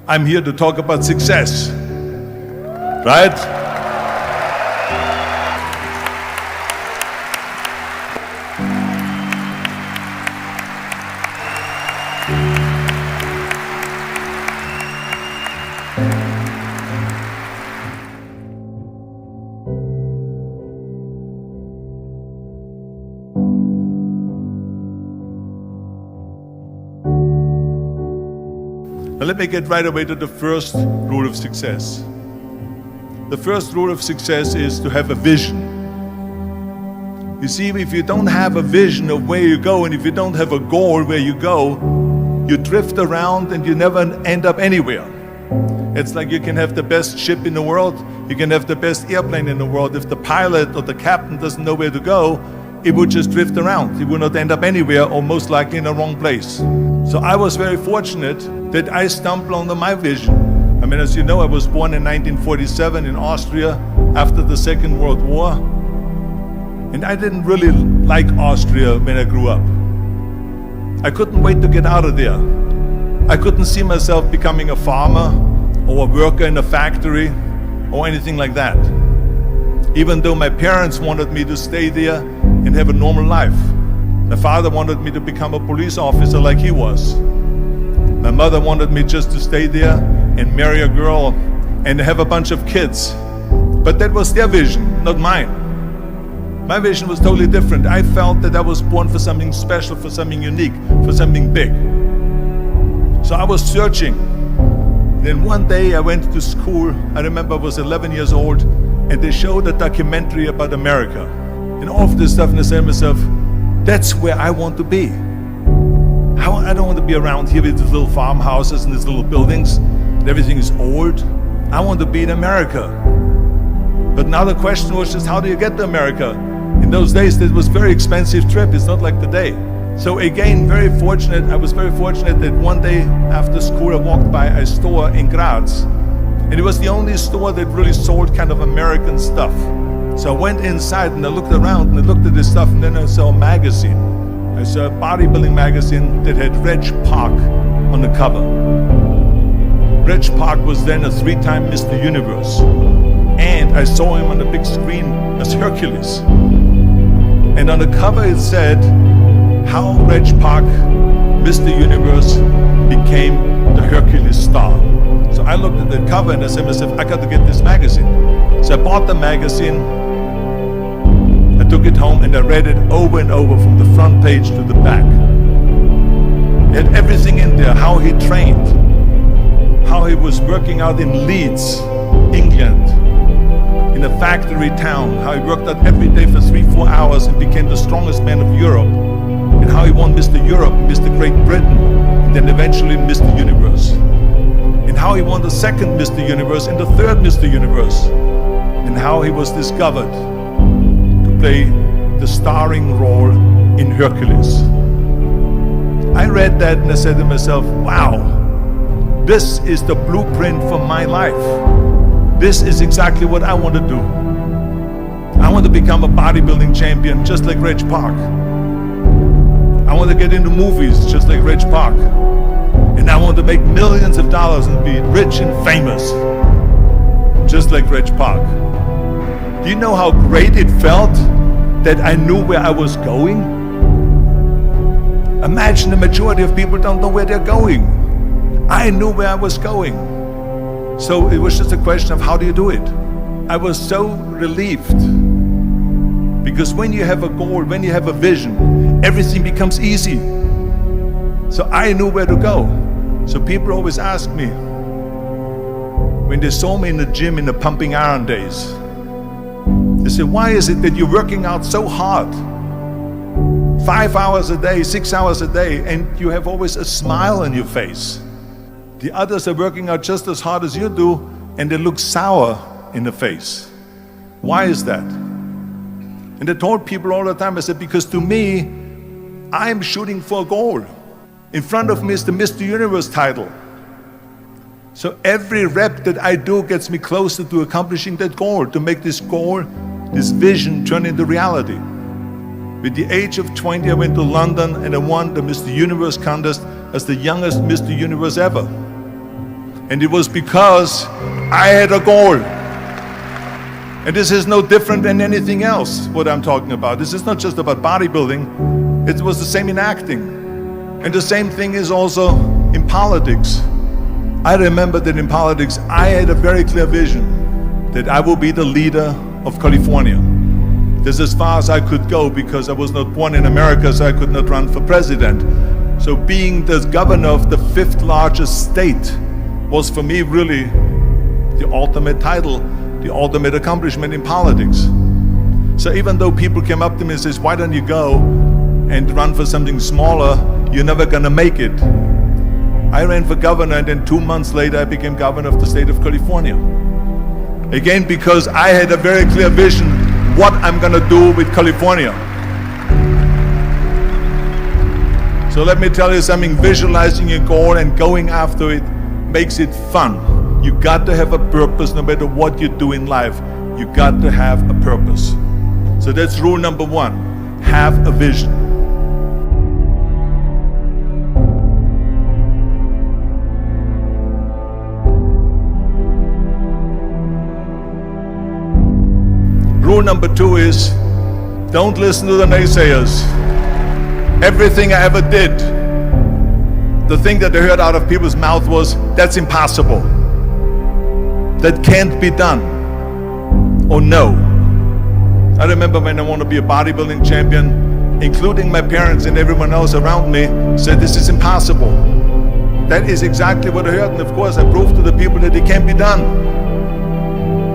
I'm here to talk about success, right? Now let me get right away to the first rule of success. The first rule of success is to have a vision. You see, if you don't have a vision of where you go, and if you don't have a goal where you go, you drift around and you never end up anywhere. It's like you can have the best ship in the world, you can have the best airplane in the world. If the pilot or the captain doesn't know where to go, it would just drift around. It would not end up anywhere, or most likely in the wrong place. So I was very fortunate that I stumbled onto my vision. I mean, as you know, I was born in 1947 in Austria after the Second World War. And I didn't really like Austria when I grew up. I couldn't wait to get out of there. I couldn't see myself becoming a farmer or a worker in a factory or anything like that. Even though my parents wanted me to stay there and have a normal life. My father wanted me to become a police officer like he was. My mother wanted me just to stay there and marry a girl and have a bunch of kids. But that was their vision, not mine. My vision was totally different. I felt that I was born for something special, for something unique, for something big. So I was searching. Then one day I went to school. I remember I was 11 years old, and they showed a documentary about America. And all of this stuff, and I said to myself, that's where I want to be. I don't want to be around here with these little farmhouses and these little buildings, and everything is old. I want to be in America. But now the question was just, how do you get to America? In those days, it was a very expensive trip. It's not like today. So again, I was very fortunate that one day after school, I walked by a store in Graz. And it was the only store that really sold kind of American stuff. So I went inside and I looked around and I looked at this stuff, and then I saw a magazine. I saw a bodybuilding magazine that had Reg Park on the cover. Reg Park was then a 3-time Mr. Universe. And I saw him on the big screen as Hercules. And on the cover it said, how Reg Park, Mr. Universe, became the Hercules star. So I looked at the cover and I said to myself, I got to get this magazine. So I bought the magazine, I took it home and I read it over and over from the front page to the back. It had everything in there, how he trained, how he was working out in Leeds, England, in a factory town, how he worked out every day for 3-4 hours and became the strongest man of Europe, and how he won Mr. Europe, Mr. Great Britain, and then eventually Mr. Universe. And how he won the second Mr. Universe and the third Mr. Universe, and how he was discovered to play the starring role in Hercules. I read that and I said to myself, wow, this is the blueprint for my life. This is exactly what I want to do. I want to become a bodybuilding champion just like Reg Park. I want to get into movies just like Reg Park. And I want to make millions of dollars and be rich and famous just like Reg Park. Do you know how great it felt that I knew where I was going? Imagine the majority of people don't know where they're going. I knew where I was going. So it was just a question of how do you do it? I was so relieved. Because when you have a goal, when you have a vision, everything becomes easy. So I knew where to go. So people always ask me, when they saw me in the gym in the pumping iron days, they said, why is it that you're working out so hard? 5 hours a day, 6 hours a day, and you have always a smile on your face. The others are working out just as hard as you do, and they look sour in the face. Why is that? And I told people all the time, I said, because to me, I'm shooting for a goal. In front of me is the Mr. Universe title. So every rep that I do gets me closer to accomplishing that goal, to make this goal, this vision turn into reality. With the age of 20, I went to London and I won the Mr. Universe contest as the youngest Mr. Universe ever. And it was because I had a goal. And this is no different than anything else, what I'm talking about. This is not just about bodybuilding. It was the same in acting. And the same thing is also in politics. I remember that in politics, I had a very clear vision that I will be the leader of California. This is as far as I could go because I was not born in America, so I could not run for president. So being the governor of the 5th largest state was for me really the ultimate title, the ultimate accomplishment in politics. So even though people came up to me and says, why don't you go and run for something smaller, you're never gonna make it. I ran for governor, and then 2 months later I became governor of the state of California. Again, because I had a very clear vision what I'm gonna do with California. So let me tell you something, visualizing your goal and going after it makes it fun. You got to have a purpose no matter what you do in life. You got to have a purpose. So that's rule number 1, have a vision. Rule number 2 is, don't listen to the naysayers. Everything I ever did, the thing that I heard out of people's mouth was, that's impossible. That can't be done. Or no. I remember when I wanted to be a bodybuilding champion, including my parents and everyone else around me, said this is impossible. That is exactly what I heard, and of course I proved to the people that it can be done.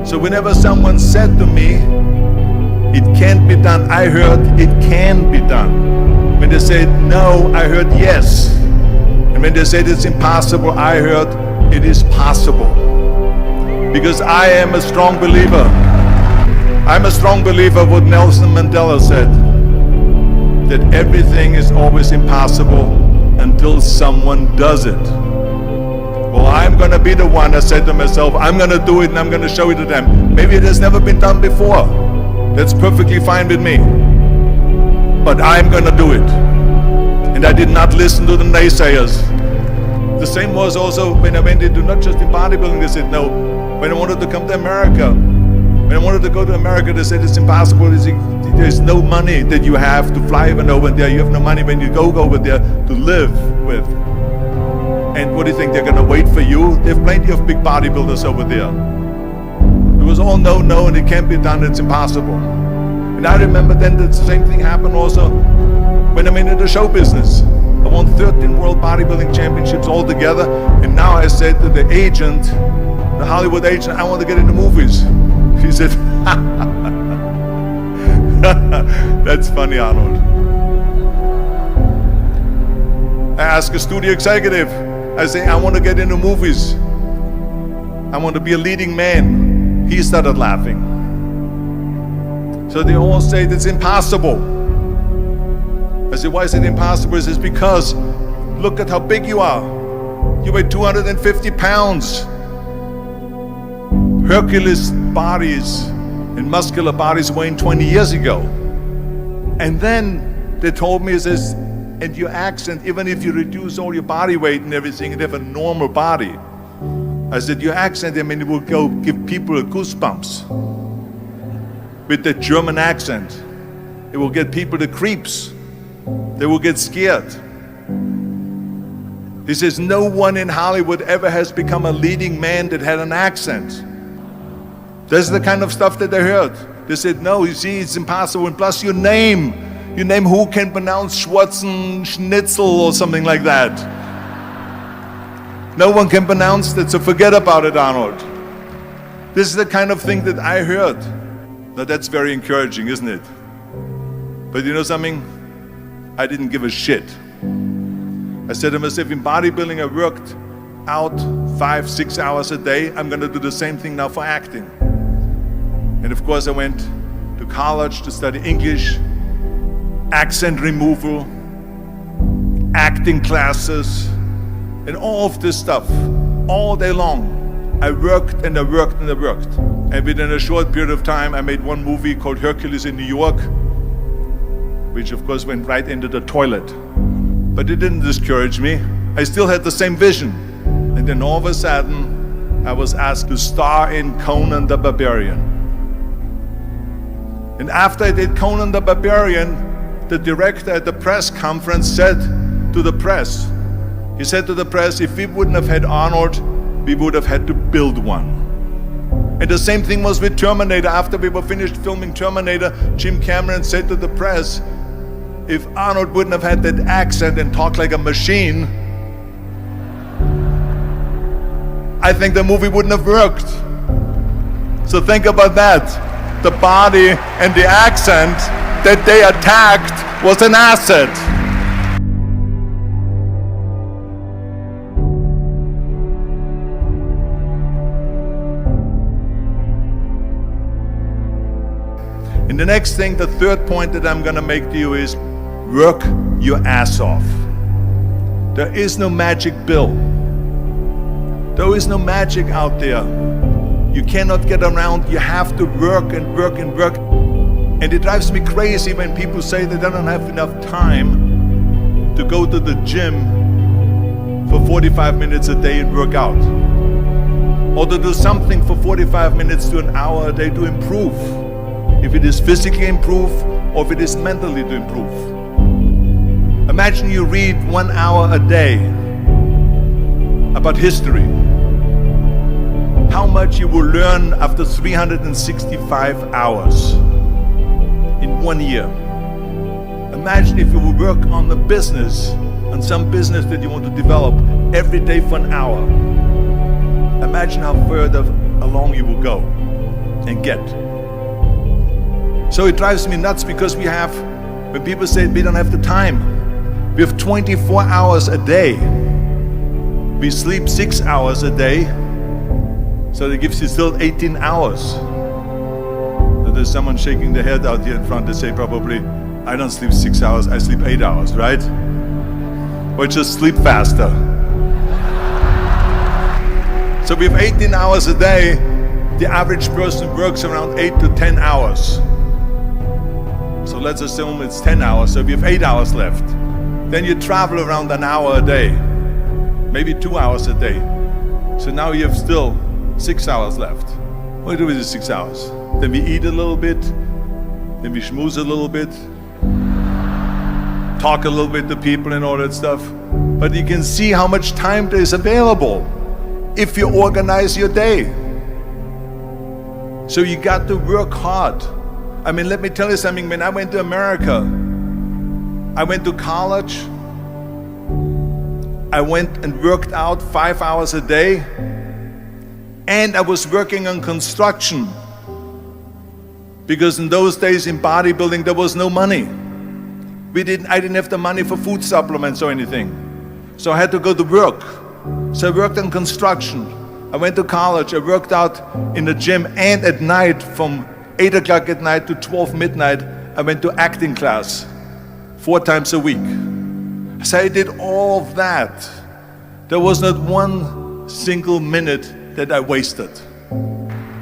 So whenever someone said to me, it can't be done, I heard it can be done. When they said no, I heard yes. And when they said it's impossible, I heard it is possible. Because I am a strong believer. I'm a strong believer what Nelson Mandela said, that everything is always impossible until someone does it. Well, I'm gonna be the one, I said to myself, I'm gonna do it and I'm gonna show it to them. Maybe it has never been done before. That's perfectly fine with me. But I'm gonna do it. And I did not listen to the naysayers. The same was also when I went into, not just in bodybuilding, they said no. When I wanted to come to America, when I wanted to go to America, they said it's impossible. There's no money that you have to fly even over there. You have no money when you go over there to live with. And what do you think, they're gonna wait for you? They have plenty of big bodybuilders over there. It was all no, and it can't be done, it's impossible. And I remember then that the same thing happened also when I'm into the show business. I won 13 world bodybuilding championships altogether, and now I said to the agent, the Hollywood agent, I want to get into movies. He said, that's funny, Arnold. I asked a studio executive, I say, I want to get into movies. I want to be a leading man. He started laughing. So they all say it's impossible. I said, why is it impossible? He says, because look at how big you are. You weigh 250 pounds. Hercules bodies and muscular bodies weighing 20 years ago. And then they told me, it says, and your accent, even if you reduce all your body weight and everything and have a normal body, I said, your accent, I mean, it will go give people goosebumps. With the German accent, it will get people the creeps. They will get scared. He says, no one in Hollywood ever has become a leading man that had an accent. That's the kind of stuff that I heard. They said, no, you see, it's impossible. And plus your name who can pronounce Schwarzenschnitzel or something like that. No one can pronounce that, so forget about it, Arnold. This is the kind of thing that I heard. Now that's very encouraging, isn't it? But you know something? I didn't give a shit. I said to myself, in bodybuilding I worked out 5-6 hours a day. I'm gonna do the same thing now for acting. And of course I went to college to study English, accent removal, acting classes, and all of this stuff, all day long. I worked and I worked and I worked. And within a short period of time, I made one movie called Hercules in New York, which of course went right into the toilet. But it didn't discourage me. I still had the same vision. And then all of a sudden, I was asked to star in Conan the Barbarian. And after I did Conan the Barbarian, the director at the press conference said to the press, he said to the press, if we wouldn't have had Arnold, we would have had to build one. And the same thing was with Terminator. After we were finished filming Terminator, Jim Cameron said to the press, if Arnold wouldn't have had that accent and talked like a machine, I think the movie wouldn't have worked. So think about that. The body and the accent that they attacked was an asset. And the next thing, the third point that I'm going to make to you is work your ass off. There is no magic pill. There is no magic out there. You cannot get around. You have to work and work and work. And it drives me crazy when people say they don't have enough time to go to the gym for 45 minutes a day and work out. Or to do something for 45 minutes to an hour a day to improve. If it is physically improve or if it is mentally to improve. Imagine you read 1 hour a day about history. How much you will learn after 365 hours in 1 year. Imagine if you will work on the business, on some business that you want to develop every day for an hour. Imagine how further along you will go and get. So it drives me nuts because we have, when people say we don't have the time, we have 24 hours a day. We sleep 6 hours a day, so that gives you still 18 hours. So there's someone shaking their head out here in front. They say probably, I don't sleep 6 hours, I sleep 8 hours, right? Or just sleep faster. So we have 18 hours a day. The average person works around 8 to 10 hours. So let's assume it's 10 hours, so we have 8 hours left. Then you travel around an hour a day, maybe 2 hours a day. So now you have still 6 hours left. What do we do with the 6 hours? Then we eat a little bit, then we schmooze a little bit, talk a little bit to people and all that stuff. But you can see how much time there is available if you organize your day. So you got to work hard. I mean, let me tell you something. When I went to America, I went to college. I went and worked out 5 hours a day. And I was working on construction. Because in those days in bodybuilding, there was no money. I didn't have the money for food supplements or anything. So I had to go to work. So I worked on construction. I went to college. I worked out in the gym, and at night from 8 o'clock at night to 12 midnight, I went to acting class 4 times a week. So I did all of that. There was not one single minute that I wasted.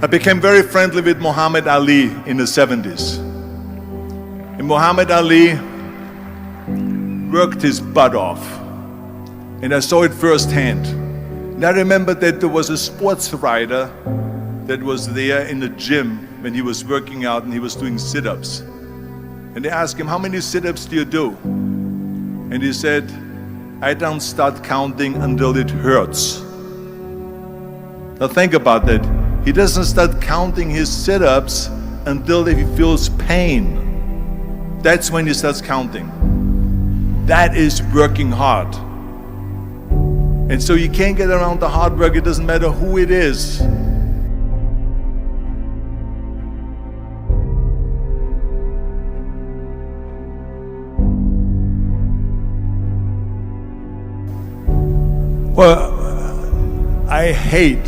I became very friendly with Muhammad Ali in the 70s. And Muhammad Ali worked his butt off. And I saw it firsthand. And I remember that there was a sports writer that was there in the gym when he was working out and he was doing sit-ups. And they asked him, how many sit-ups do you do? And he said, I don't start counting until it hurts. Now think about that. He doesn't start counting his sit-ups until he feels pain. That's when he starts counting. That is working hard. And so you can't get around the hard work. It doesn't matter who it is. Well, I hate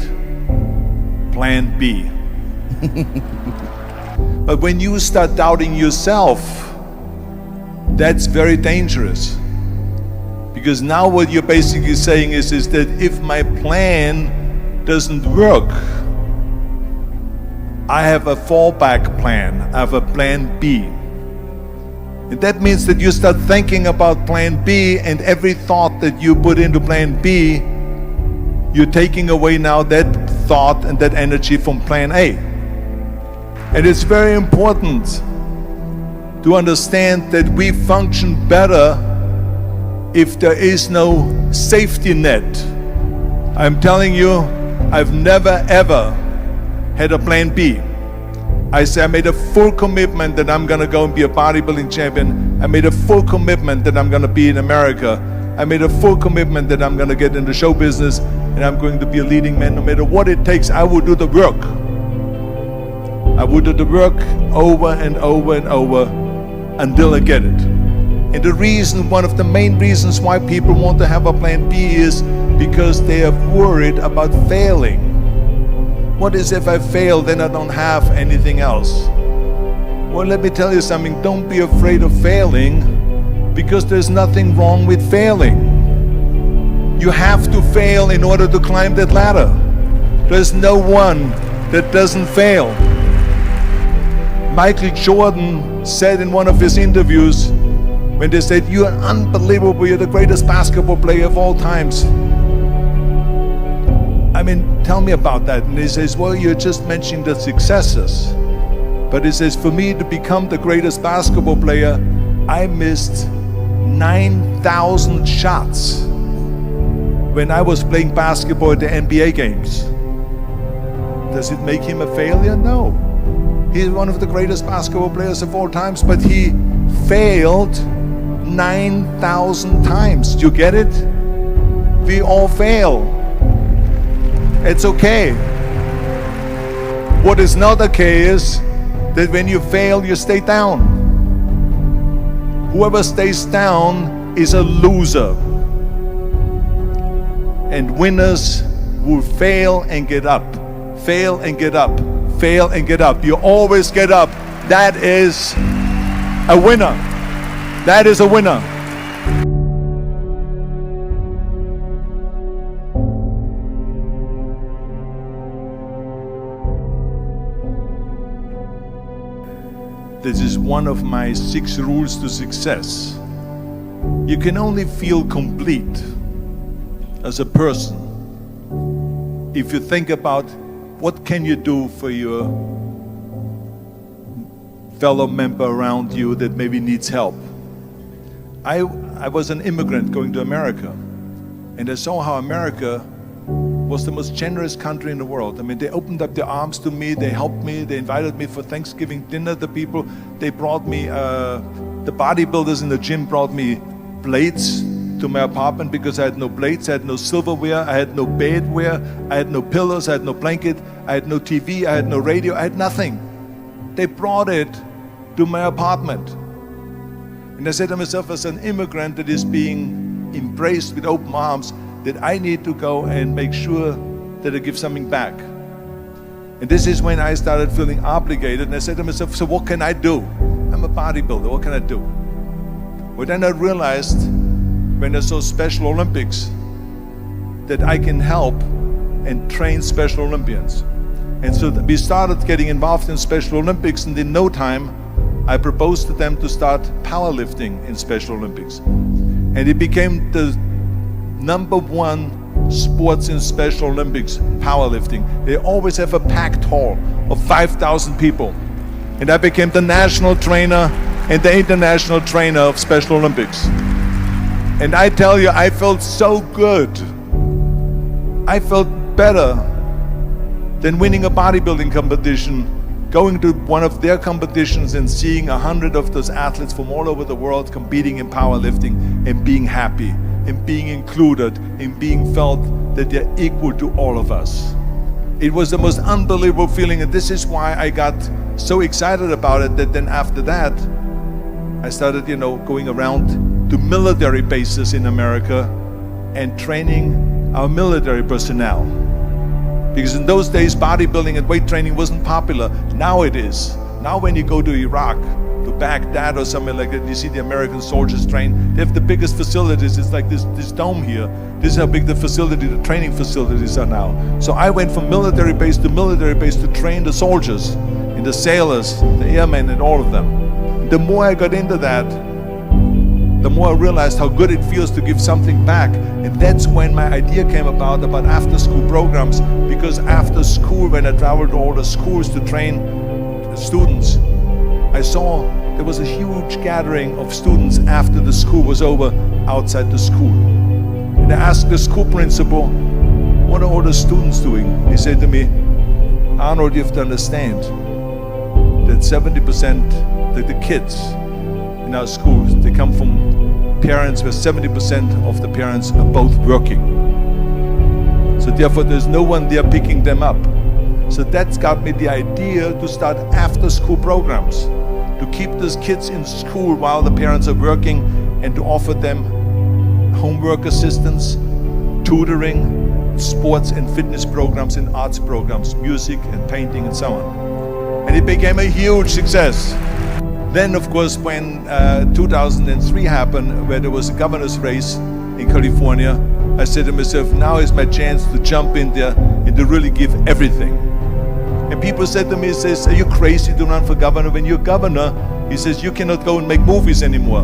plan B. But when you start doubting yourself, that's very dangerous. Because now what you're basically saying is that if my plan doesn't work, I have a fallback plan, I have a plan B. And that means that you start thinking about plan B, and every thought that you put into plan B you're taking away now that thought and that energy from plan A. And it's very important to understand that we function better if there is no safety net. I'm telling you, I've never ever had a plan B. I made a full commitment that I'm gonna go and be a bodybuilding champion. I made a full commitment that I'm gonna be in America. I made a full commitment that I'm gonna get into show business and I'm going to be a leading man. No matter what it takes, I will do the work. I will do the work over and over and over until I get it. And the reason, one of the main reasons why people want to have a plan B is because they are worried about failing. What is if I fail, then I don't have anything else? Well, let me tell you something, don't be afraid of failing, because there's nothing wrong with failing. You have to fail in order to climb that ladder. There's no one that doesn't fail. Michael Jordan said in one of his interviews, when they said, "You're unbelievable, you're the greatest basketball player of all times." I mean, tell me about that. And he says, well, you're just mentioning the successes. But he says, for me to become the greatest basketball player, I missed 9,000 shots when I was playing basketball at the NBA games. Does it make him a failure? No. He's one of the greatest basketball players of all times, but he failed 9,000 times. Do you get it? We all fail. It's okay. What is not okay is that when you fail, you stay down. Whoever stays down is a loser. And winners will fail and get up. Fail and get up. Fail and get up. You always get up. That is a winner. That is a winner. This is one of my 6 rules to success. You can only feel complete as a person if you think about what can you do for your fellow member around you that maybe needs help. I was an immigrant going to America, and I saw how America was the most generous country in the world. I mean, they opened up their arms to me, they helped me, they invited me for Thanksgiving dinner, the people. They brought me, the bodybuilders in the gym brought me plates to my apartment because I had no plates, I had no silverware, I had no bedware, I had no pillows, I had no blanket, I had no TV, I had no radio, I had nothing. They brought it to my apartment. And I said to myself, as an immigrant that is being embraced with open arms, that I need to go and make sure that I give something back. And this is when I started feeling obligated, and I said to myself, so what can I do? I'm a bodybuilder, what can I do? Well, then I realized, when I saw Special Olympics, that I can help and train Special Olympians. And so we started getting involved in Special Olympics, and in no time, I proposed to them to start powerlifting in Special Olympics. And it became the #1 sports in Special Olympics, powerlifting. They always have a packed hall of 5,000 people. And I became the national trainer and the international trainer of Special Olympics. And I tell you, I felt so good. I felt better than winning a bodybuilding competition, going to one of their competitions and seeing 100 of those athletes from all over the world competing in powerlifting and being happy and being included and being felt that they're equal to all of us. It was the most unbelievable feeling, and this is why I got so excited about it that then after that I started, going around to military bases in America and training our military personnel. Because in those days, bodybuilding and weight training wasn't popular. Now it is. Now when you go to Iraq, to Baghdad or somewhere like that, you see the American soldiers train. They have the biggest facilities. It's like this dome here. This is how big the training facilities are now. So I went from military base to train the soldiers and the sailors, the airmen and all of them. The more I got into that, the more I realized how good it feels to give something back. And that's when my idea came about after-school programs, because after school, when I traveled to all the schools to train students, I saw there was a huge gathering of students after the school was over outside the school. And I asked the school principal, what are all the students doing? He said to me, Arnold, you have to understand that 70% that the kids in our schools, they come from parents where 70% of the parents are both working. So therefore there's no one there picking them up. So that's got me the idea to start after school programs, to keep those kids in school while the parents are working, and to offer them homework assistance, tutoring, sports and fitness programs and arts programs, music and painting and so on. And it became a huge success. Then of course when 2003 happened, where there was a governor's race in California, I said to myself, now is my chance to jump in there and to really give everything. And people said to me, says, are you crazy to run for governor? When you're governor, he says, you cannot go and make movies anymore.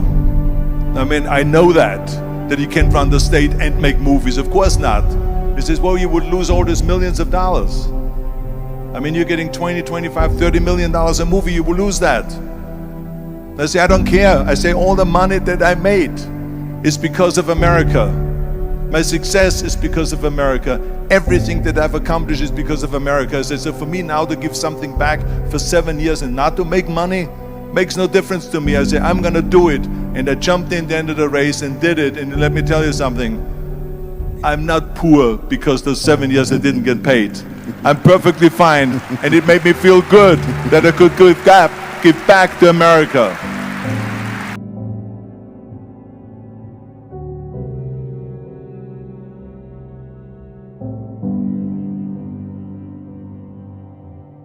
I mean, I know that you can't run the state and make movies. Of course not. He says, well, you would lose all these millions of dollars. I mean, you're getting 20, 25, 30 million dollars a movie, you will lose that. I say, I don't care. I say, all the money that I made is because of America. My success is because of America. Everything that I've accomplished is because of America. I say, so for me now to give something back for 7 years and not to make money makes no difference to me. I say, I'm gonna do it. And I jumped in the end of the race and did it. And let me tell you something, I'm not poor because those 7 years I didn't get paid. I'm perfectly fine. And it made me feel good that I could give back to America.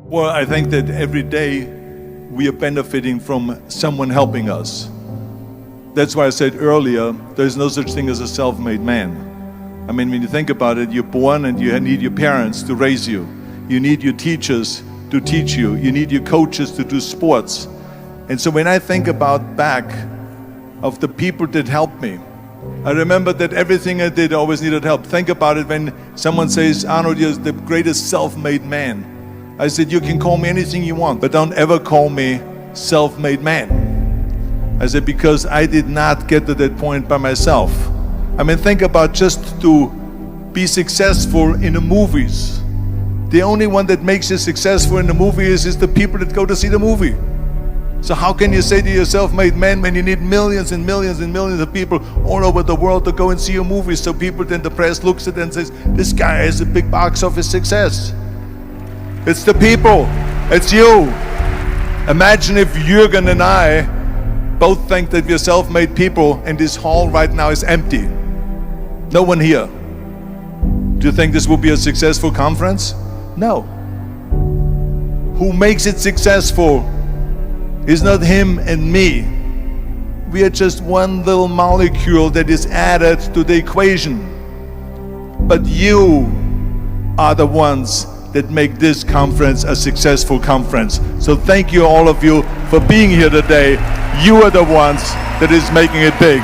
Well, I think that every day we are benefiting from someone helping us. That's why I said earlier, there's no such thing as a self-made man. I mean, when you think about it, you're born and you need your parents to raise you. You need your teachers to teach you. You need your coaches to do sports. And so when I think about back of the people that helped me, I remember that everything I did always needed help. Think about it when someone says, Arnold, you're the greatest self-made man. I said, you can call me anything you want, but don't ever call me self-made man. I said, because I did not get to that point by myself. I mean, think about just to be successful in the movies. The only one that makes you successful in the movie is the people that go to see the movie. So how can you say to yourself, made man, when you need millions and millions and millions of people all over the world to go and see your movies? So people, then the press looks at it and says, this guy has a big box office success. It's the people, it's you. Imagine if Jürgen and I both think that we're self-made people and this hall right now is empty. No one here. Do you think this will be a successful conference? No. Who makes it successful is not him and me. We are just one little molecule that is added to the equation. But you are the ones that make this conference a successful conference. So thank you all of you for being here today. You are the ones that is making it big.